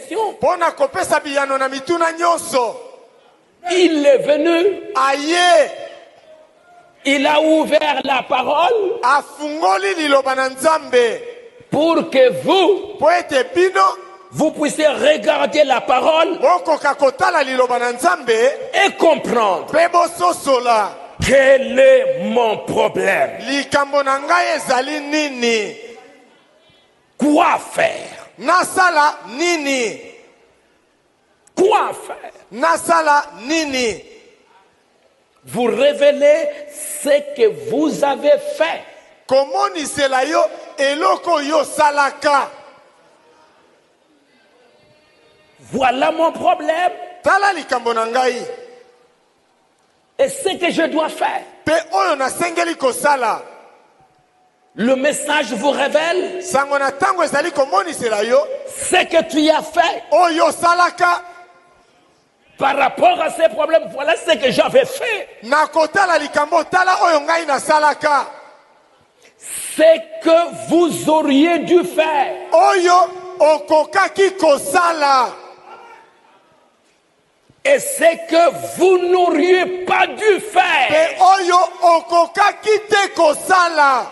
questions. Pona kopesa biyano na mituna nyonso. Il est venu. Aye. Il a ouvert la parole. Afungoli liloba na Nzambe. Pour que vous, Po ete bino, vous puissiez regarder la parole bokoka kotala liloba na Nzambe et comprendre pe bososola. quel est mon problème. Likambo na ngai ezali nini? Quoi faire? Nasala nini? Quoi faire? Nasala nini? Vous révélez ce que vous avez fait. Komonisela yo eloko yo salaka. Voilà mon problème. Tala likambo na ngai. Et ce que je dois faire. Pe oyo nasengeli kosala. Le message vous révèle Sango na tango ezali komonisela yo ce que tu as fait. oyo salaka. Par rapport à ces problèmes, voilà ce que j'avais fait. Na kotala likambo tala oyo ngai na salaka. Ce que vous auriez dû faire. Oyo okokaki kosala. Et ce que vous n'auriez pas dû faire. Pe oyo okokaki te kosala.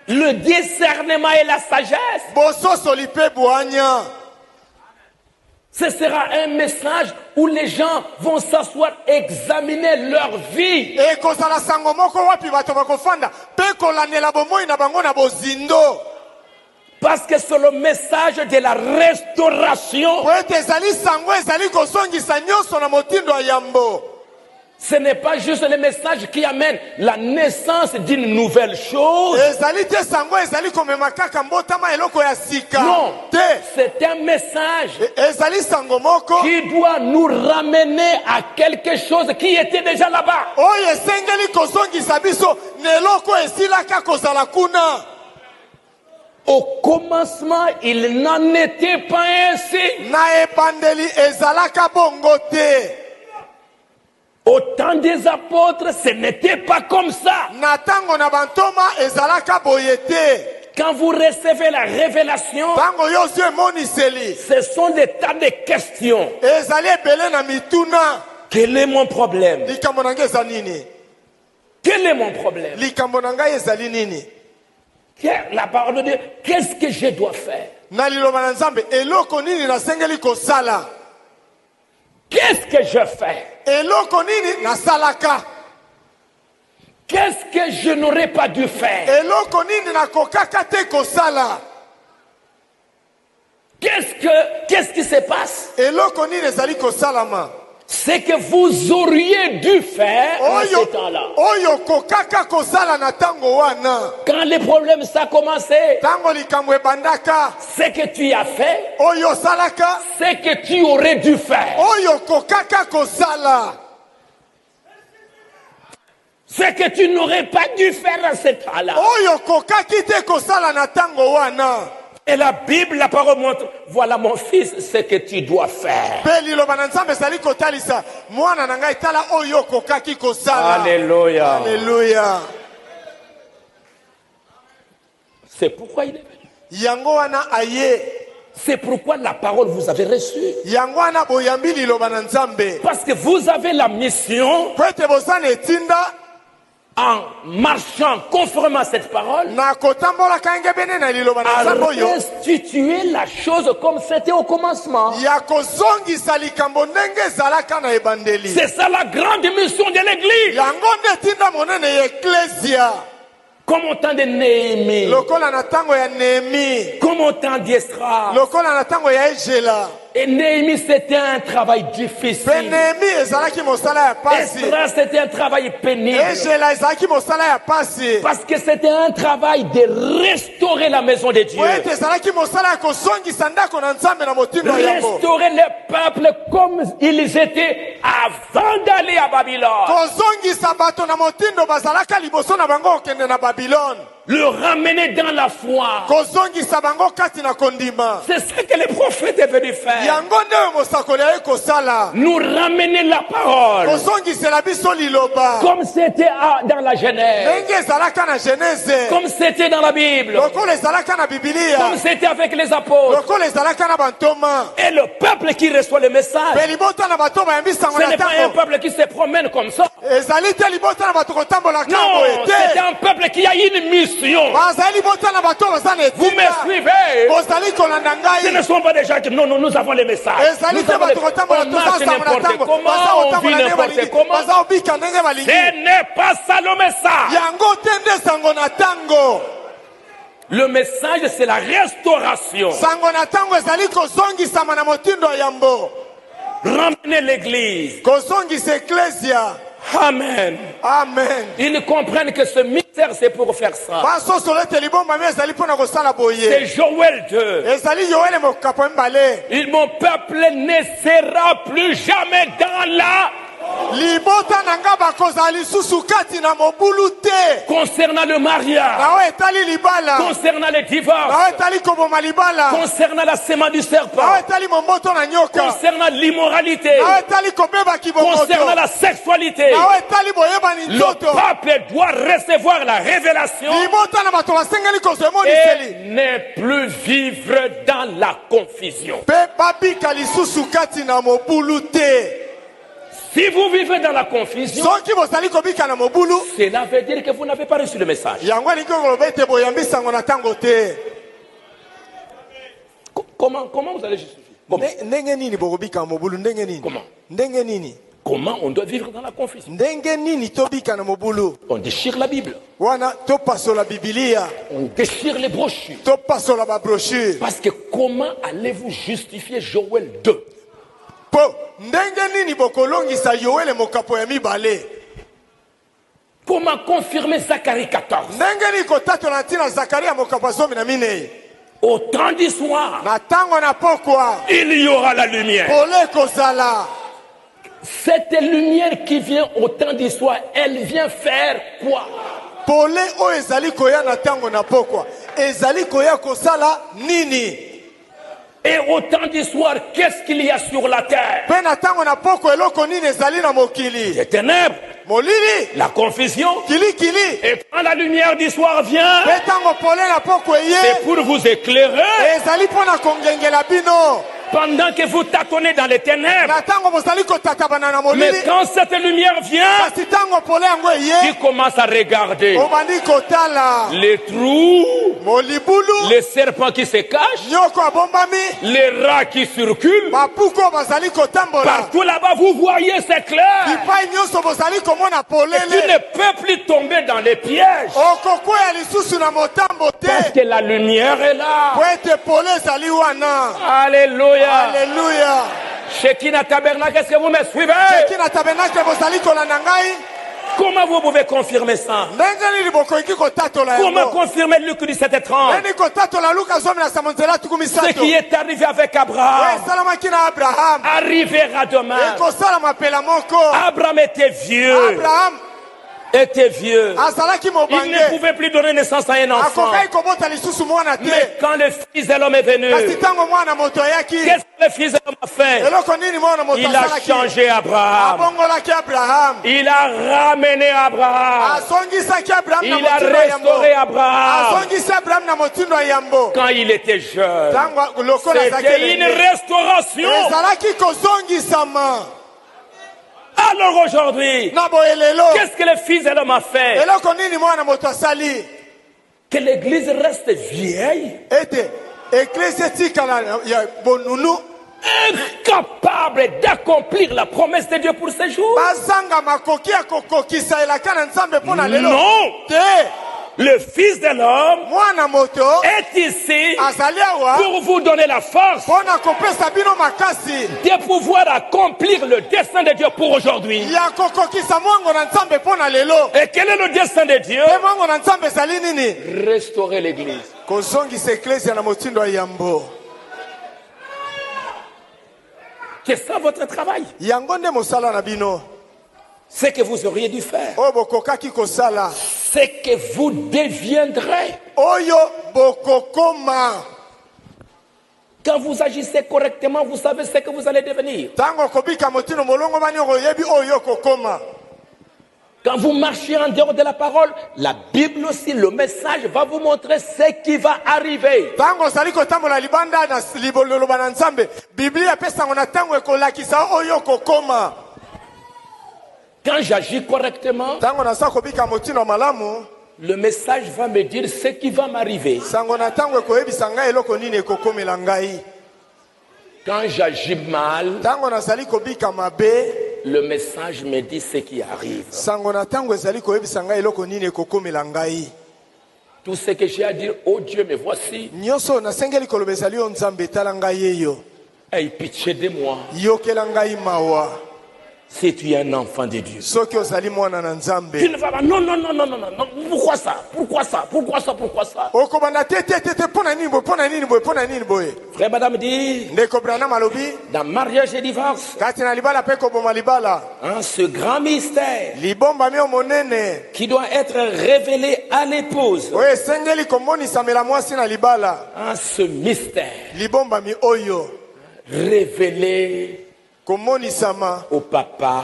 Le discernement et la sagesse. Bososo lipe boanya. Ce sera un message où les gens vont s'asseoir, examiner leur vie. E kozala sango moko wapi bato bakofanda pe kolandela bomoi na bango na bozindo. Parce que c'est le message de la restauration. Po ete ezali sango ezali kozongisa nyonso na motindo ya yambo. Ce n'est pas juste le message qui amène la naissance d'une nouvelle chose. Ezali te sango ezali komema kaka mbotama eloko ya sika. Non, Te. c'est un message Ezali sango moko qui doit nous ramener à quelque chose qui était déjà là-bas. oyo esengeli kozongisa biso neloko esilaka kozala kuna. Au commencement, il n'en était pas ainsi. Na ebandeli ezalaka bongo te. Au temps des apôtres, ce n'était pas comme ça. Na tango na bantoma ezalaka boye te. Quand vous recevez la révélation, Tango yo zio emoniseli. ce sont des tas de questions. Ezali ebele na mituna. Quel est mon problème? Likambo na ngai eza nini? Quel est mon problème? Likambo na ngai ezali nini? La parole de Dieu, qu'est-ce que je dois faire? Na liloba na Nzambe eloko nini nasengeli kosala? Qu'est-ce que je fais? Eloko nini nasalaka? Qu'est-ce que je n'aurais pas dû faire? Eloko nini nakokaka te kosala? Qu'est-ce qui se passe? Eloko nini ezali kosalama? Ce que vous auriez dû faire en ce Oyo temps-là. oyo kokaka kosala na tango wana. Quand les problèmes ça a commencé, Tango likambo ebandaka. ce que tu as fait, Oyo salaka. ce que tu aurais dû faire, Oyo kokaka kosala. ce que tu n'aurais pas dû faire à ce temps-là. Oyo kokaki te kosala na tango wana. Et la Bible, la parole montre, voilà mon fils, ce que tu dois faire. Pe liloba na Nzambe ezali kotalisa mwana na ngai tala oyo kokaki kosala. Alléluia. Alléluia. C'est pourquoi il est venu. Yango wana aye. C'est pourquoi la parole vous avez reçue. Yango wana boyambi liloba na Nzambe. Parce que vous avez la mission, Po ete bozana etinda en marchant conformément à cette parole, na kotambola kange bene na liloba na à Nzambe oyo. restituer la chose comme c'était au commencement. Ya kozongisa likambo ndenge ezalaka na ebandeli. C'est ça la grande mission de l'église. Yango nde etinda monene ya eklesia. Comme au temps de Néhémie, Lokola na tango ya Néhémie. comme au temps d'Esdras. Lokola na tango ya Ejela. Et Néhémie, c'était un travail Pe difficile. Néhémie ezalaki mosala ya pasi. Esdras, c'était un travail pénible. Ejela ezalaki mosala ya pasi. Parce que c'était un travail de restaurer la maison de Dieu. Po ete ezalaki mosala ya kozongisa ndako na Nzambe na motindo ya yango. Restaurer le peuple comme ils étaient avant d'aller à Babylone. Kozongisa bato na motindo bazalaka liboso na bango okende na Babylone. le ramener dans la foi. kozongisa bango kati na kondima. C'est ce que les prophètes est venu faire. Yango nde mosakoli aye kosala. Nous ramener la parole. Kozongisela biso liloba. Comme c'était dans la Genèse. Ndenge ezalaka na Genèse. Comme c'était dans la Bible. Lokola ezalaka na Biblia. Comme c'était avec les apôtres. Lokola ezalaka na bantoma. Et le peuple qui reçoit le message. Pe libota na bato bayambi sango Ce na n'est pas un tango. peuple qui se promène comme ça. Ezali te libota na bato kotambola Non, kambo c'est ete. un peuple qui a une mission. Bazali libota na bato baza na Vous me etinda. suivez? Bozali kolanda Ce ne ngai. sont pas des gens qui... Non, nous avons les messages. Ezali Nous te avons les... bato kotambola On marche toza sango na n'importe tango. comment, Baza on vit kotambola ndenge n'importe balingi. comment. Baza obika ndenge balingi. Ce n'est pas ça le message. Yango te nde sango na tango. Le message, c'est la restauration. Sango na tango ezali kozongisama na motindo ya yambo. Ramener l'église. Kozongisa eklesia. Amen. Amen. Ils comprennent que ce mystère, c'est pour faire ça. Basosolo ete libomba me ezali mpona kosala C'est boye. Joël 2. Ezali yoele mokapo mbale. Mon peuple ne sera plus jamais dans la... Libota na nga bakozala lisusu kati na mobulu te. Concernant le mariage. Nawe etali libala. Concernant le divorce. Nawe etali koboma libala. Concernant la sémence du serpent. Nawe etali momboto na nyoka. Concernant l'immoralité. Nawe etali kobeba kibomoto. Concernant la sexualité. Nawe etali boyebani Le nzoto. peuple doit recevoir la révélation Libota na bato basengeli kozwa et emoniseli. ne plus vivre dans la confusion. Pe babika lisusu kati na mobulu te. Si vous vivez dans la confusion, Soki bozali kobika na mobulu. cela veut dire que vous n'avez pas reçu le message. Yango elingi koloba ete boyambi sango na tango te. Comment vous allez justifier? Ndenge nini bokobika na mobulu ndenge nini? Comment? Ndenge nini? Comment on doit vivre dans la confusion? Ndenge nini tobika na mobulu? On déchire la Bible. Wana topasola Biblia. On déchire les brochures. Topasola ba brochure. Parce que comment allez-vous justifier Joël 2? Po ndenge nini bokolongisa Yoele mokapo ya mibale? Comment confirmer Zacharie 14? Ndenge nini kotatola ntina Zakaria mokapo zomi na minei? Au temps du soir, Na tango na pokwa. il y aura la lumière. Pole kozala. Cette lumière qui vient au temps du soir, elle vient faire quoi? Pole o ezali koya na tango na pokwa. Ezali koya kosala nini? Et au temps du soir, qu'est-ce qu'il y a sur la terre? Pe na tango na pokwa eloko nini ezali na mokili? Les ténèbres, Molili. la confusion. Kili. Et quand la lumière du soir vient, Pe tango pole na pokwa ye. c'est pour vous éclairer. Ezali pona kongengela bino. Pendant que vous tâtonnez dans les ténèbres. Na tango bozali kotatabana na Mais molili. quand cette lumière vient, Kasi tango pole yango tu ye. commences à regarder Obandi kotala. les trous, Molibulu. les serpents qui se cachent, Nyoko abombami. les rats qui circulent. Bapuko bazali kotambola. Partout là-bas, vous voyez, c'est clair. Bipai nyonso bozali komona Tu polele. ne peux plus tomber dans les pièges. Okokwea lisusu na motambo Parce te. que la lumière est là. Po ete pole ezali wana. Alléluia. Alléluia. Shekinah Tabernacle, est-ce que vous me suivez? Kina tabernacle bozali kolanda ngai. Comment vous pouvez confirmer ça? Ndenge nini bokoki kotatola Comment yango? confirmer Luc 17:30? Nani kotatola Luka zomi na samonzela tuku Ce misato. qui est arrivé avec Oyo Abraham esalamaki na Abraham. arrivera demain. Ekosalama pela moko. Abraham était vieux. Abraham Était vieux. azalaki Il ne mobange. pouvait plus donner naissance à un enfant. Akokaki kobota lisusu mwana te. Mais quand le Fils de l'homme est venu, Kasi ntango mwana moto ayaki. qu'est-ce que le Fils de l'homme a fait? Eloko nini mwana moto Il a asalaki? changé Abraham. Abongolaki Abraham. Il a ramené Abraham. Azongisaki Abraham na Il a motindo ya yambo. restauré Abraham. Azongisi Abraham na motindo ya yambo. Quand il était jeune, Tango lokola azalaki c'était une elenge. restauration. Ezalaki kozongisama. Alors aujourd'hui, Na boyelelo. qu'est-ce que le Fils de l'homme a fait? Eloko nini mwana moto asali? Que l'église reste vieille, Ete eklesi etikala ya bonunu. incapable d'accomplir la promesse de Dieu pour ces jours. Bazanga makoki ya kokokisa elaka na nzambe mpona lelo. Non. Te. Le Fils de l'homme Mwana moto est ici azali awa pour vous donner la force mpona kopesa bino makasi de pouvoir accomplir le dessein de Dieu pour aujourd'hui. ya kokokisa mwango na nzambe mpona lelo. Et quel est le dessein de Dieu? Pe mwango na nzambe ezali nini? Restaurer l'église. Kozongisa eklesia na motindo ya yambo. C'est ça votre travail. Yango nde mosala na bino. Ce que vous auriez dû faire. Oyo bokokaki kosala. c'est que vous deviendrez. oyo bokokoma. Quand vous agissez correctement, vous savez ce que vous allez devenir. Tango kobika motino molongo bani oyebi oyo kokoma. Quand vous marchez en dehors de la parole, la Bible aussi, le message va vous montrer ce qui va arriver. Tango saliko tamola libanda na libolo bana nzambe. Biblia pesa ngona tango ekolakisa oyo kokoma. Quand j'agis correctement, Tango na sa kobika motino malamu, le message va me dire ce qui va m'arriver. sango na tango ekoyebisa ngai eloko nini ekokomela ngai. Quand j'agis mal, Tango na sali kobika mabe, le message me dit ce qui arrive. sango na tango ezali koyebisa ngai eloko nini ekokomela ngai. Tout ce que j'ai à dire, oh Dieu, me voici. Nyonso nasengeli koloba ezali yo nzambe tala ngai yeyo. Aie pitié de moi. Yokela ngai mawa. Si tu es un enfant de Dieu. Soki ozali mwana na nzambe. Tu ne vas pas. Non, non, non, non, non, non, non. Pourquoi ça? Pourquoi ça? Pourquoi ça? Pourquoi ça? Okobanda te pona nini boye, pona nini boye, pona nini boye. Frère, madame dit, Ndeko Branham alobi, dans mariage et divorce, kati na libala pe koboma libala. hein, ce grand mystère Libomba mio monene. qui doit être révélé à l'épouse, Oye esengeli komonisamela mwasi na libala. hein, ce mystère Libomba mi oyo. révélé Komonisama. au papa,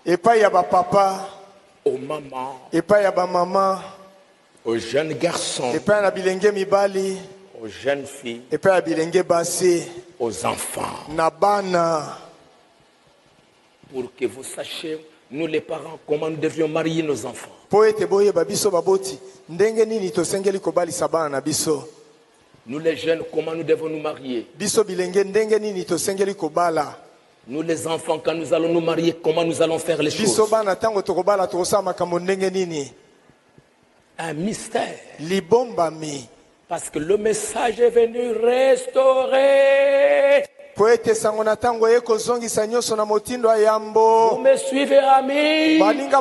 Epai ya ba papa. aux mamans, Epai ya ba mama. aux jeunes garçons, Epai na bilenge mibali. aux jeunes filles, Epai ya bilenge basi. aux enfants, Na bana. pour que vous sachiez, nous les parents, comment nous devions marier nos enfants. Po ete boyeba biso baboti. Ndenge nini tosengeli kobalisa bana na biso. Nous les jeunes, comment nous devons nous marier. Biso bilenge ndenge nini tosengeli kobala. Nous les enfants, quand nous allons nous marier, comment nous allons faire les Biso choses. bana tango tokobala tokosala makambo ndenge nini. Un mystère. Libombami. Parce que le message est venu restaurer. Po ete sango na tango ye kozongisa nyonso na motindo ya yambo. Vous me suivez, amis? Baninga